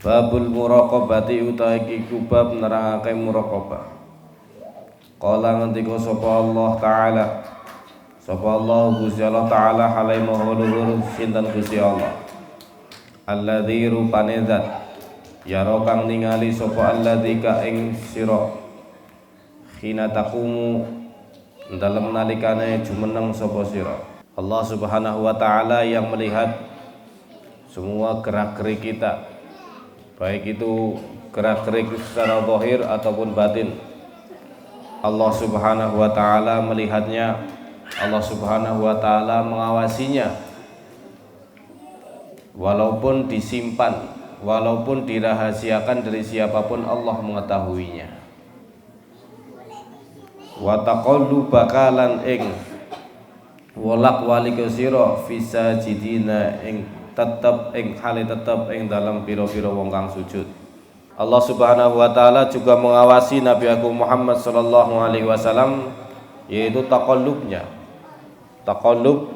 Babul muraqabati utawi iku bab nerangake muraqabah. Qala ngendika sapa Allah taala, sapa Allah Gusti Allah taala halai maha luhur sinten Gusti Allah. Alladzi rupane zat yara kang ningali sapa alladzi ka ing sira khina taqumu dalem nalikane jumeneng sapa sira. Allah Subhanahu wa taala yang melihat semua gerak-gerik kita, baik itu gerak-gerik secara zahir ataupun batin. Allah Subhanahu wa taala melihatnya, Allah Subhanahu wa taala mengawasinya. Walaupun disimpan, walaupun dirahasiakan dari siapapun, Allah mengetahuinya. Wa taqallubaka lan ing wolak-walik sira fisajidina ing tetep ing hale tetep ing dalam pira-pira wong kang sujud. Allah Subhanahu wa taala juga mengawasi Nabi Agung Muhammad sallallahu alaihi wasallam, yaitu taqallubnya. Taqallub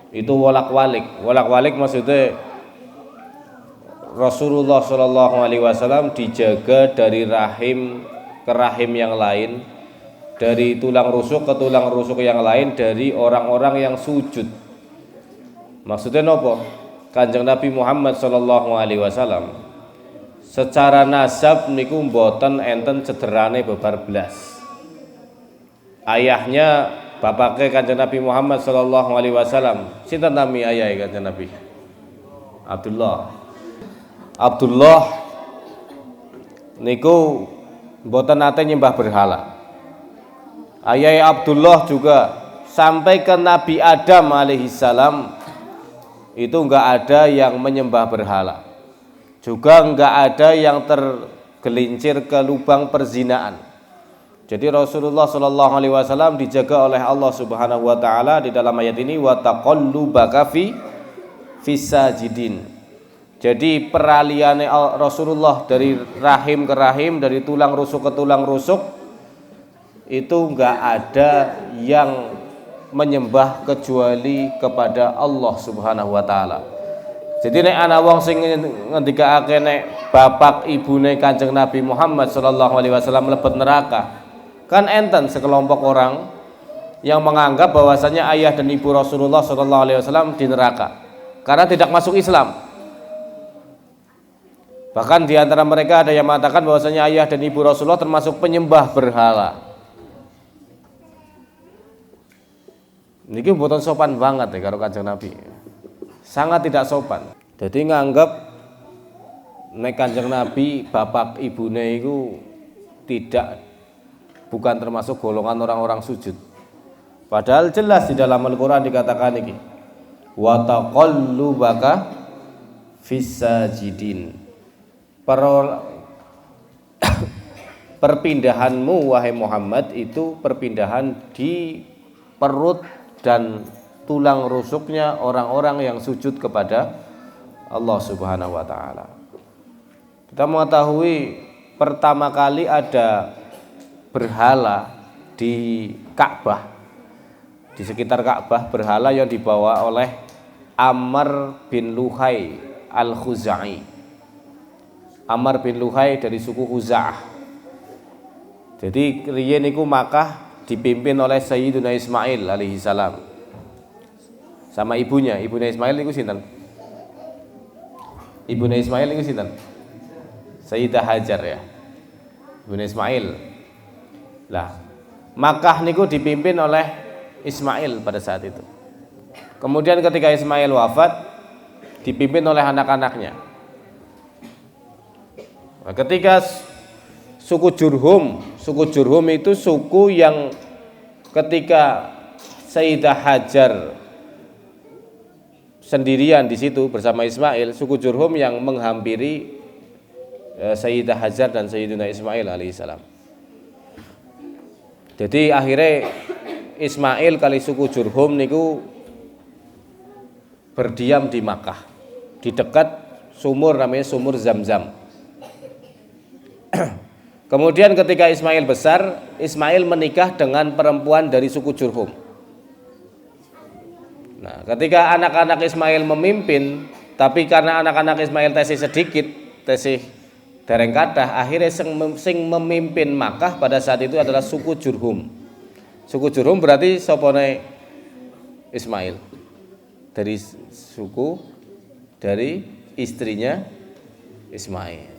itu wolak-walik. Wolak-walik maksudnya Rasulullah sallallahu alaihi wasallam dijaga dari rahim ke rahim yang lain, dari tulang rusuk ke tulang rusuk yang lain, dari orang-orang yang sujud. Maksudnya nopo? Kanjeng Nabi Muhammad sallallahu alaihi wasallam secara nasab niku mboten enten cederane babar blas. Ayahnya bapake Kanjeng Nabi Muhammad sallallahu alaihi wasallam, sinten nami ayahe Kanjeng Nabi? Abdullah. Abdullah niku mboten nate nyembah berhala. Ayahe Abdullah juga sampai ke Nabi Adam alaihi salam itu enggak ada yang menyembah berhala, juga enggak ada yang tergelincir ke lubang perzinaan. Jadi Rasulullah Shallallahu Alaihi Wasallam dijaga oleh Allah Subhanahu Wa Taala di dalam ayat ini, wa taqallubaka fisajidin. Jadi peraliane Rasulullah dari rahim ke rahim, dari tulang rusuk ke tulang rusuk, itu enggak ada yang menyembah kecuali kepada Allah Subhanahu wa taala. Jadi nek ana wong sing ngendikake nek bapak ibune Kanjeng Nabi Muhammad sallallahu alaihi wasallam mlebet neraka, kan enten sekelompok orang yang menganggap bahwasanya ayah dan ibu Rasulullah sallallahu alaihi wasallam di neraka karena tidak masuk Islam. Bahkan di antara mereka ada yang mengatakan bahwasanya ayah dan ibu Rasulullah termasuk penyembah berhala. Niki mboten sopan banget ya karo Kanjeng Nabi. Sangat tidak sopan. Jadi nganggep nek Kanjeng Nabi bapak ibune iku bukan termasuk golongan orang-orang sujud. Padahal jelas di dalam Al-Qur'an dikatakan iki, wa taqallubaka fisajidin. Perpindahanmu wahai Muhammad itu perpindahan di perut dan tulang rusuknya orang-orang yang sujud kepada Allah Subhanahu wa taala. Kita mengetahui pertama kali ada berhala di Ka'bah. Di sekitar Ka'bah berhala yang dibawa oleh Amr bin Luhai Al-Khuzai. Amr bin Luhai dari suku Khuza'ah. Jadi riyen niku Makkah dipimpin oleh Sayyiduna Ismail alaihi salam sama ibunya Ismail niku sinten? Ibunya Ismail niku sinten? Sayyidah Hajar ya. Ibunya Ismail. Lah, Makkah niku dipimpin oleh Ismail pada saat itu. Kemudian ketika Ismail wafat dipimpin oleh anak-anaknya. Nah, ketika suku Jurhum itu suku yang ketika Sayyidah Hajar sendirian di situ bersama Ismail, suku Jurhum yang menghampiri Sayyidah Hajar dan Sayyidina Ismail alaihissalam. Jadi akhirnya Ismail kali suku Jurhum niku berdiam di Makkah, di dekat sumur namanya sumur Zam-Zam. Kemudian ketika Ismail besar, Ismail menikah dengan perempuan dari suku Jurhum. Nah, ketika anak-anak Ismail memimpin, tapi karena anak-anak Ismail tesih sedikit, tesih dereng kathah, akhirnya sing memimpin Makkah pada saat itu adalah suku Jurhum. Suku Jurhum berarti sopone Ismail. Dari istrinya Ismail.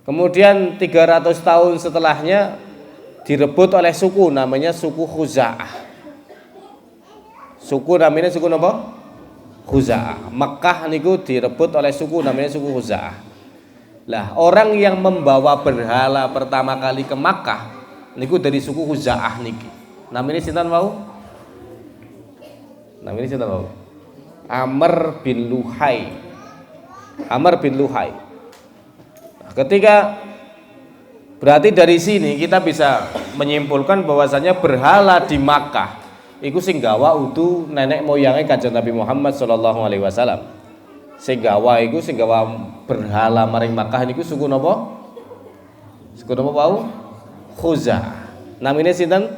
Kemudian 300 tahun setelahnya direbut oleh suku namanya suku Khuza'ah. Suku namanya suku apa? Khuza'ah. Mekah niku direbut oleh suku namanya suku Khuza'ah. Lah, orang yang membawa berhala pertama kali ke Makkah niku dari suku Khuza'ah niki. Namanya sinten wau? Namanya sinten wau? Amr bin Luhai. Amr bin Luhai. Nah, ketika berarti dari sini kita bisa menyimpulkan bahwasanya berhala di Makkah iku sing gawa utu nenek moyangnya Kanjeng Nabi Muhammad sallallahu alaihi wasallam. Sing gawa berhala maring Makkah niku suku napa? Suku napa wau? Khuza'ah. Namine sinten?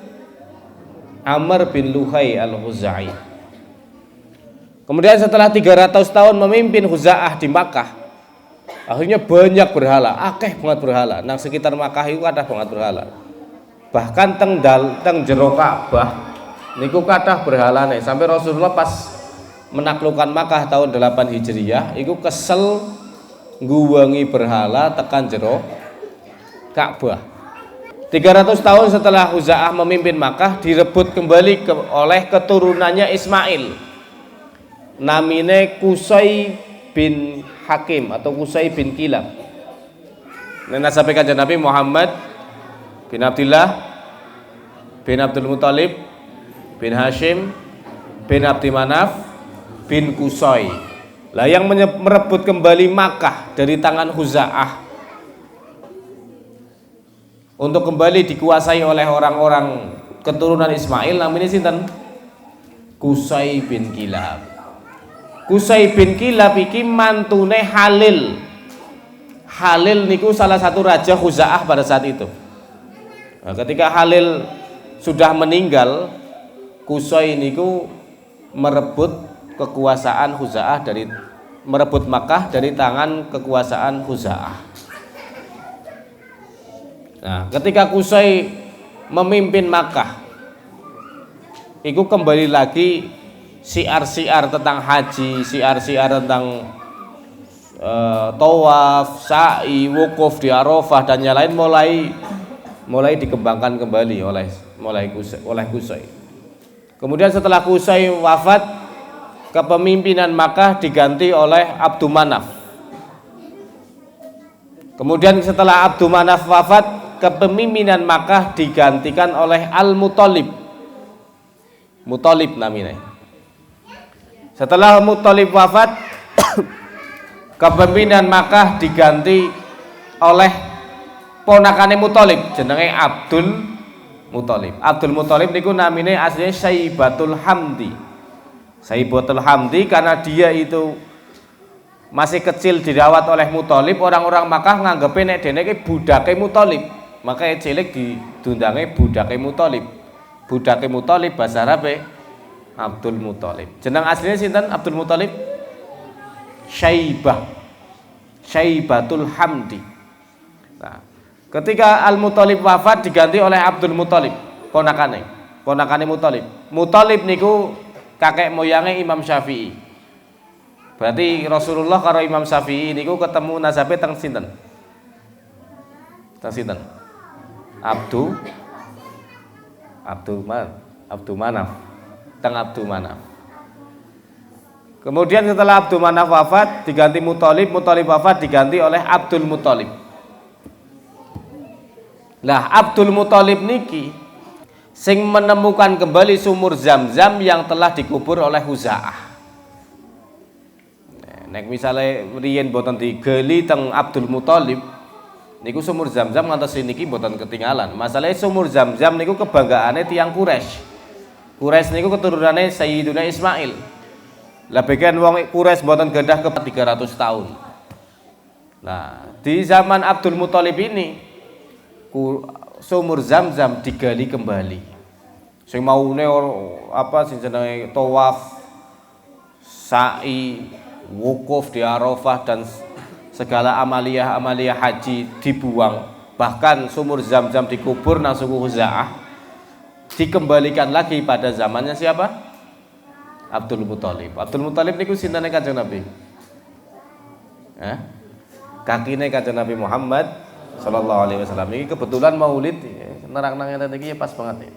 Amr bin Luhai al-Khuzai. Kemudian setelah 300 tahun memimpin Khuza'ah di Makkah, akhirnya banyak berhala, akeh banget berhala. Nang sekitar Makkah itu ada banget berhala. Bahkan teng jero Ka'bah niku kathah berhalane. Sampai Rasulullah pas menaklukkan Makkah tahun 8 Hijriyah, iku kesel nguwangi berhala tekan jero Ka'bah. 300 tahun setelah Khuza'ah memimpin Makkah, direbut kembali oleh keturunannya Ismail. Namine Qusay bin Hakim atau Qusay bin Kilab. Nasabe Kanjeng Nabi Muhammad bin Abdullah bin Abdul Muthalib bin Hashim bin Abdi Manaf bin Qusay. Lah yang merebut kembali Makkah dari tangan Khuza'ah untuk kembali dikuasai oleh orang-orang keturunan Ismail namanya sinten? Qusay bin Kilab. Qusay bin Kilab iki mantune Halil. Halil niku salah satu raja Khuza'ah pada saat itu. Nah, ketika Halil sudah meninggal, Qusay niku merebut kekuasaan Khuza'ah merebut Makkah dari tangan kekuasaan Khuza'ah. Nah, ketika Qusay memimpin Makkah, itu kembali lagi siar-siar tentang haji, siar-siar tentang tawaf, sa'i, wukuf di Arafah dan yang lain mulai dikembangkan kembali oleh Qusay. Kemudian setelah Qusay wafat, kepemimpinan Makkah diganti oleh Abdul Manaf. Kemudian setelah Abdul Manaf wafat, kepemimpinan Makkah digantikan oleh Al-Muthalib. Muthalib namanya. Setelah Muthalib wafat, kepemimpinan Makkah diganti oleh ponakane Muthalib jenenge Abdul Muthalib. Abdul Muthalib niku namine aslinya Syaibatul Hamdi. Syaibatul Hamdi karena dia itu masih kecil dirawat oleh Muthalib, orang-orang Makkah nganggepe nek dene iki budake Muthalib. Makanya cilik didundange budake Muthalib. Budake Muthalib bahasa Arabe Abdul Muthalib. Jeneng aslinya sinten Abdul Muthalib? Syaibatul Hamdi. Nah, ketika Al-Muthalib wafat diganti oleh Abdul Muthalib, ponakane Muthalib. Muthalib niku kakek moyange Imam Syafi'i. Berarti Rasulullah karo Imam Syafi'i niku ketemu nasabe teng sinten? Teng sinten? Abdul Manaf. Teng Abdul Manaf. Kemudian setelah Abdul Manaf wafat diganti Muthalib wafat diganti oleh Abdul Muthalib. Lah Abdul Muthalib niki sing menemukan kembali sumur Zam-Zam yang telah dikubur oleh Khuza'ah. Nek misale riyen boten digali teng Abdul Muthalib niku sumur Zam-Zam ngantos niki boten ketinggalan. Masalahe sumur Zam-Zam niku kebanggaane tiyang Quraisy. Quraisy niku keturunane Sayyiduna Ismail. Lah bagian wong Quraisy mboten gadah ke 300 tahun. Nah, di zaman Abdul Muthalib ini sumur Zam-Zam digali kembali. Sing maune sing jenenge tawaf, sa'i, wukuf di Arafah dan segala amalia haji dibuang, bahkan sumur Zam-Zam dikubur nang suku Khuza'ah, dikembalikan lagi pada zamannya siapa? Abdul Muthalib. Abdul Muthalib niku sintane Kanjeng Nabi? Kakine Kanjeng Nabi Muhammad sallallahu alaihi wasallam. Ini kebetulan Maulid nerang-nang ngeten iki pas banget nih.